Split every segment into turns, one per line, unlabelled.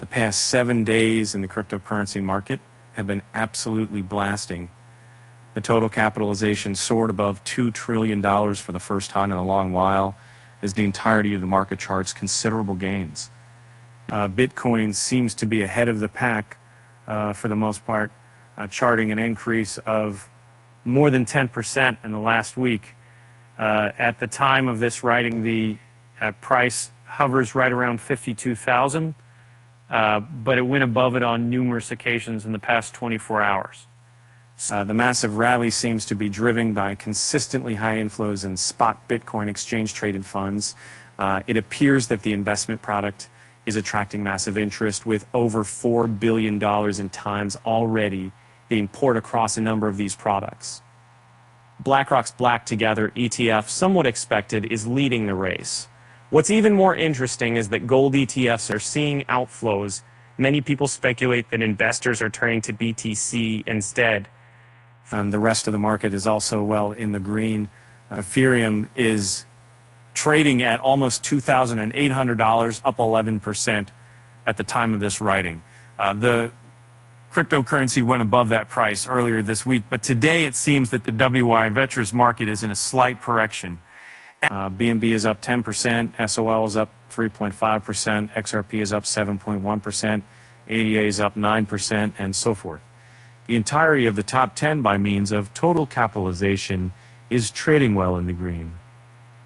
The past 7 days in the cryptocurrency market have been absolutely blasting. The total capitalization soared above $2 trillion for the first time in a long while, as the entirety of the market charts considerable gains. Bitcoin seems to be ahead of the pack for the most part, charting an increase of more than 10% in the last week. At the time of this writing, the price hovers right around 52,000, but it went above it on numerous occasions in the past 24 hours. The massive rally seems to be driven by consistently high inflows in spot Bitcoin exchange-traded funds. It appears that the investment product is attracting massive interest, with over $4 billion in times already being poured across a number of these products. BlackRock's Black Together ETF, somewhat expected, is leading the race. What's even more interesting is that gold ETFs are seeing outflows. Many people speculate that investors are turning to BTC instead. The rest of the market is also well in the green. Ethereum is trading at almost $2,800, up 11% at the time of this writing. The cryptocurrency went above that price earlier this week, but today it seems that the WY Ventures market is in a slight correction. BNB is up 10%, SOL is up 3.5%, XRP is up 7.1%, ADA is up 9%, and so forth. The entirety of the top 10 by means of total capitalization is trading well in the green.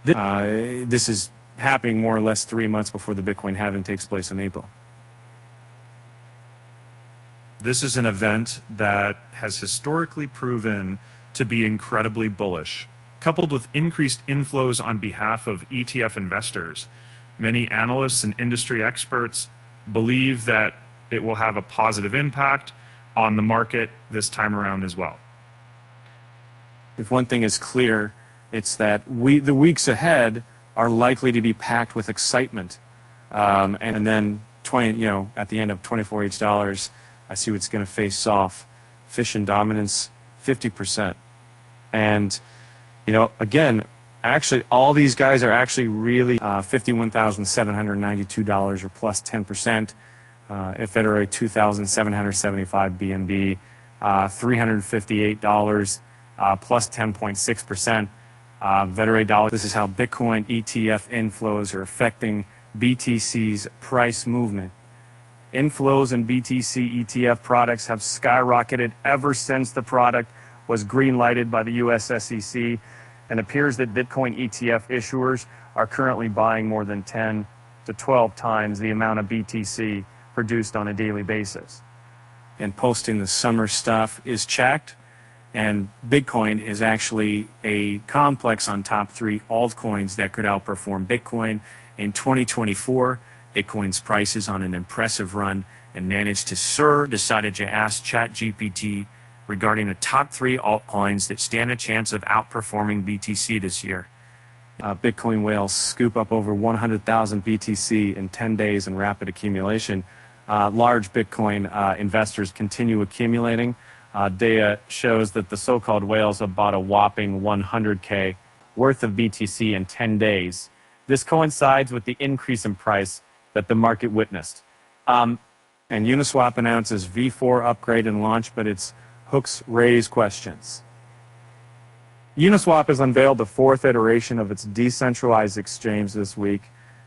This is happening more or less 3 months before the Bitcoin halving takes place in April.
This is an event that has historically proven to be incredibly bullish. Coupled with increased inflows on behalf of ETF investors, many analysts and industry experts believe that it will have a positive impact on the market this time around as well.
If one thing is clear, it's that the weeks ahead are likely to be packed with excitement. And then at the end of 24 each dollars, I see what's going to face off. Fish and dominance, 50%. And again, actually, all these guys are actually really $51,792 or plus 10%. Federate $2,775 BNB, $358 plus 10.6%. Federate dollar. This is how Bitcoin ETF inflows are affecting BTC's price movement. Inflows in BTC ETF products have skyrocketed ever since the product was green-lighted by the US SEC, and appears that Bitcoin ETF issuers are currently buying more than 10 to 12 times the amount of BTC produced on a daily basis. And posting the summer stuff is checked, and Bitcoin is actually a complex on top 3 altcoins that could outperform Bitcoin. In 2024, Bitcoin's price is on an impressive run and managed to soar. Decided to ask ChatGPT regarding the top 3 altcoins that stand a chance of outperforming BTC this year. Bitcoin whales scoop up over 100,000 BTC in 10 days in rapid accumulation. Large Bitcoin investors continue accumulating. Data shows that the so-called whales have bought a whopping 100K worth of BTC in 10 days. This coincides with the increase in price that the market witnessed. And Uniswap announces V4 upgrade and launch, but its hooks raise questions. Uniswap has unveiled the 4th iteration of its decentralized exchange this week.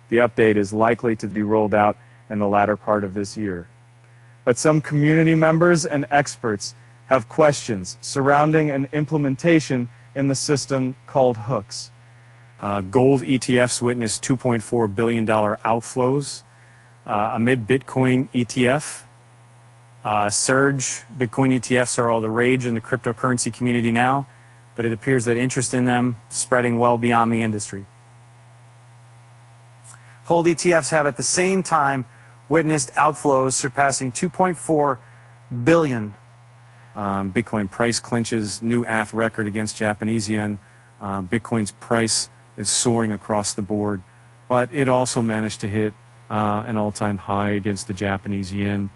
The update is likely to be rolled out in the latter part of this year. But some community members and experts have questions surrounding an implementation in the system called hooks. Gold ETFs witnessed $2.4 billion outflows amid Bitcoin ETF. Surge Bitcoin ETFs are all the rage in the cryptocurrency community now, but it appears that interest in them is spreading well beyond the industry. Hold ETFs have at the same time witnessed outflows surpassing $2.4 billion. Bitcoin price clinches new ETH record against Japanese yen. Bitcoin's price is soaring across the board, but it also managed to hit an all-time high against the Japanese yen.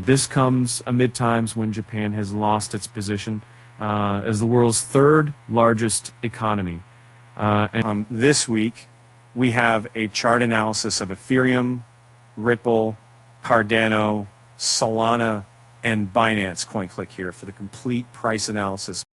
This comes amid times when Japan has lost its position as the world's 3rd largest economy. This week, we have a chart analysis of Ethereum, Ripple, Cardano, Solana, and Binance. Click here for the complete price analysis.